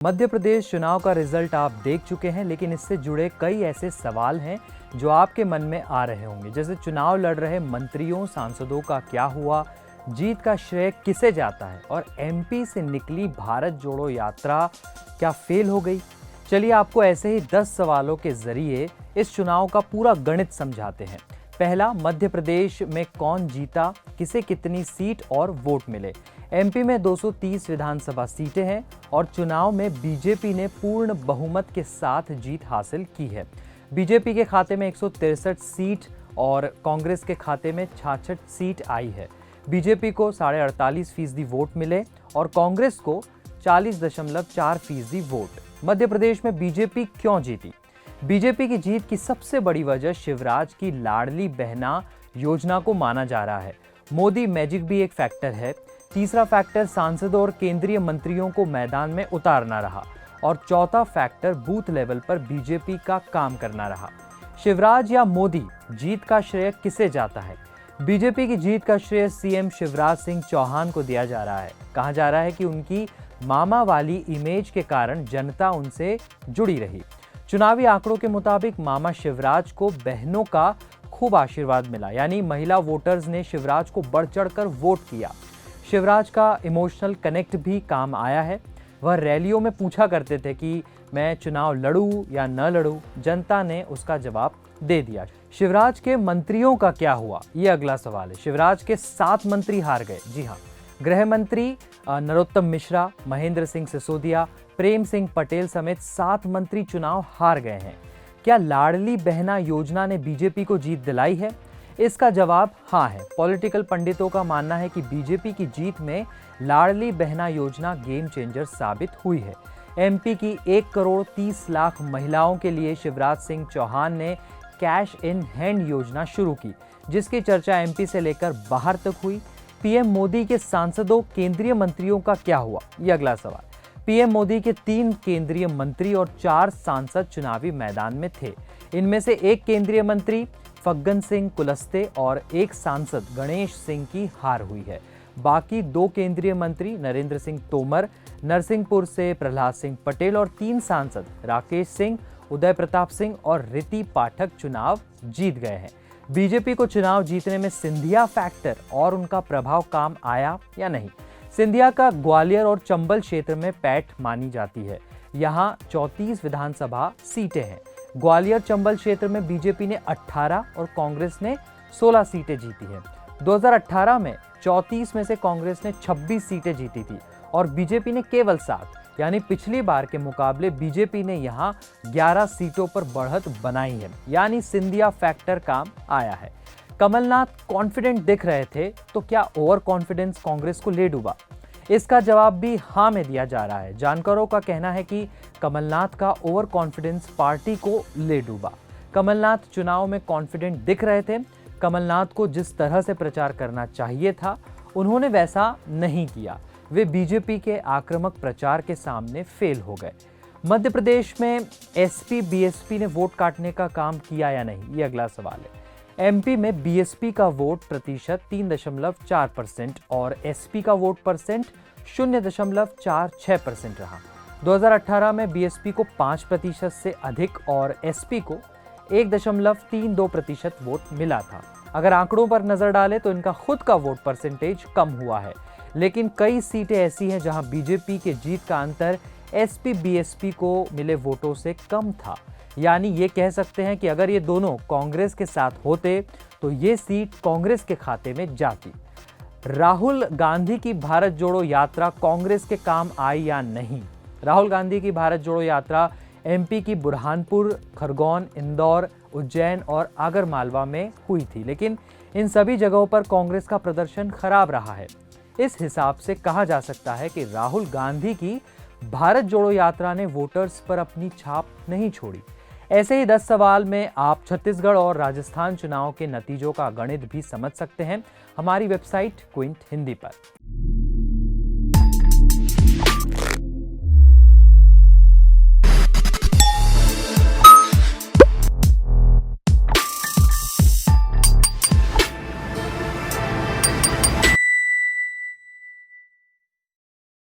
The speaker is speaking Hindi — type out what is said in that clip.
मध्य प्रदेश चुनाव का रिजल्ट आप देख चुके हैं, लेकिन इससे जुड़े कई ऐसे सवाल हैं जो आपके मन में आ रहे होंगे। जैसे चुनाव लड़ रहे मंत्रियों सांसदों का क्या हुआ, जीत का श्रेय किसे जाता है, और एमपी से निकली भारत जोड़ो यात्रा क्या फेल हो गई। चलिए आपको ऐसे ही 10 सवालों के जरिए इस चुनाव का पूरा गणित समझाते हैं। पहला, मध्य प्रदेश में कौन जीता, किसे कितनी सीट और वोट मिले। एमपी में 230 विधानसभा सीटें हैं और चुनाव में बीजेपी ने पूर्ण बहुमत के साथ जीत हासिल की है। बीजेपी के खाते में 163 सीट और कांग्रेस के खाते में 66 सीट आई है। बीजेपी को 48.5% वोट मिले और कांग्रेस को 40.4% वोट। मध्य प्रदेश में बीजेपी क्यों जीती? बीजेपी की जीत की सबसे बड़ी वजह शिवराज की लाडली बहना योजना को माना जा रहा है। मोदी मैजिक भी एक फैक्टर है। तीसरा फैक्टर सांसदों और केंद्रीय मंत्रियों को मैदान में उतारना रहा और चौथा फैक्टर बूथ लेवल पर बीजेपी का काम करना रहा। शिवराज या मोदी, जीत का श्रेय किसे जाता है? बीजेपी की जीत का श्रेय सीएम शिवराज सिंह चौहान को दिया जा रहा है। कहा जा रहा है कि उनकी मामा वाली इमेज के कारण जनता उनसे जुड़ी रही। चुनावी आंकड़ों के मुताबिक मामा शिवराज को बहनों का खूब आशीर्वाद मिला, यानी महिला वोटर्स ने शिवराज को बढ़ चढ़कर वोट किया। शिवराज का इमोशनल कनेक्ट भी काम आया है। वह रैलियों में पूछा करते थे कि मैं चुनाव लड़ूं या न लड़ूं। जनता ने उसका जवाब दे दिया। शिवराज के मंत्रियों का क्या हुआ, ये अगला सवाल है। शिवराज के 7 मंत्री हार गए। जी हाँ, गृह मंत्री नरोत्तम मिश्रा, महेंद्र सिंह सिसोदिया, प्रेम सिंह पटेल समेत 7 मंत्री चुनाव हार गए हैं। क्या लाडली बहना योजना ने बीजेपी को जीत दिलाई है? इसका जवाब हाँ है। पॉलिटिकल पंडितों का मानना है कि बीजेपी की जीत में लाडली बहना योजना गेम चेंजर साबित हुई है। एमपी की 1,30,00,000 महिलाओं के लिए शिवराज सिंह चौहान ने कैश इन हैंड योजना शुरू की, जिसकी चर्चा एमपी से लेकर बाहर तक हुई। पीएम मोदी के सांसदों, केंद्रीय मंत्रियों का क्या हुआ, ये अगला सवाल। पीएम मोदी के 3 केंद्रीय मंत्री और 4 सांसद चुनावी मैदान में थे। इनमें से एक केंद्रीय मंत्री फग्गन सिंह कुलस्ते और एक सांसद गणेश सिंह की हार हुई है। बाकी 2 केंद्रीय मंत्री नरेंद्र सिंह तोमर, नरसिंहपुर से प्रहलाद सिंह पटेल और 3 सांसद राकेश सिंह, उदय प्रताप सिंह और रीति पाठक चुनाव जीत गए हैं। बीजेपी को चुनाव जीतने में सिंधिया फैक्टर और उनका प्रभाव काम आया या नहीं? सिंधिया का ग्वालियर और चंबल क्षेत्र में पैठ मानी जाती है। यहाँ 34 विधानसभा सीटें हैं। ग्वालियर चंबल क्षेत्र में बीजेपी ने 18 और कांग्रेस ने 16 सीटें जीती हैं। 2018 में 34 में से कांग्रेस ने 26 सीटें जीती थी और बीजेपी ने केवल 7, यानी पिछली बार के मुकाबले बीजेपी ने यहां 11 सीटों पर बढ़त बनाई है, यानी सिंधिया फैक्टर काम आया है। कमलनाथ कॉन्फिडेंट दिख रहे थे, तो क्या ओवर कॉन्फिडेंस कांग्रेस को ले डूबा? इसका जवाब भी हाँ में दिया जा रहा है। जानकारों का कहना है कि कमलनाथ का ओवर कॉन्फिडेंस पार्टी को ले डूबा। कमलनाथ चुनाव में कॉन्फिडेंट दिख रहे थे। कमलनाथ को जिस तरह से प्रचार करना चाहिए था, उन्होंने वैसा नहीं किया। वे बीजेपी के आक्रामक प्रचार के सामने फेल हो गए। मध्य प्रदेश में एसपी बीएसपी ने वोट काटने का काम किया या नहीं, ये अगला सवाल है। एमपी में बीएसपी का वोट प्रतिशत 3.4% और एसपी का वोट परसेंट 0.46% रहा। 2018 में बीएसपी को 5% से अधिक और एसपी को 1.32% वोट मिला था। अगर आंकड़ों पर नजर डालें तो इनका खुद का वोट परसेंटेज कम हुआ है, लेकिन कई सीटें ऐसी हैं जहां बीजेपी के जीत का अंतर एसपी बीएसपी को मिले वोटों से कम था। यानी ये कह सकते हैं कि अगर ये दोनों कांग्रेस के साथ होते तो ये सीट कांग्रेस के खाते में जाती। राहुल गांधी की भारत जोड़ो यात्रा कांग्रेस के काम आई या नहीं? राहुल गांधी की भारत जोड़ो यात्रा एमपी की बुरहानपुर, खरगोन, इंदौर, उज्जैन और आगरमालवा में हुई थी, लेकिन इन सभी जगहों पर कांग्रेस का प्रदर्शन खराब रहा है। इस हिसाब से कहा जा सकता है कि राहुल गांधी की भारत जोड़ो यात्रा ने वोटर्स पर अपनी छाप नहीं छोड़ी। ऐसे ही 10 सवाल में आप छत्तीसगढ़ और राजस्थान चुनाव के नतीजों का गणित भी समझ सकते हैं हमारी वेबसाइट क्विंट हिंदी पर।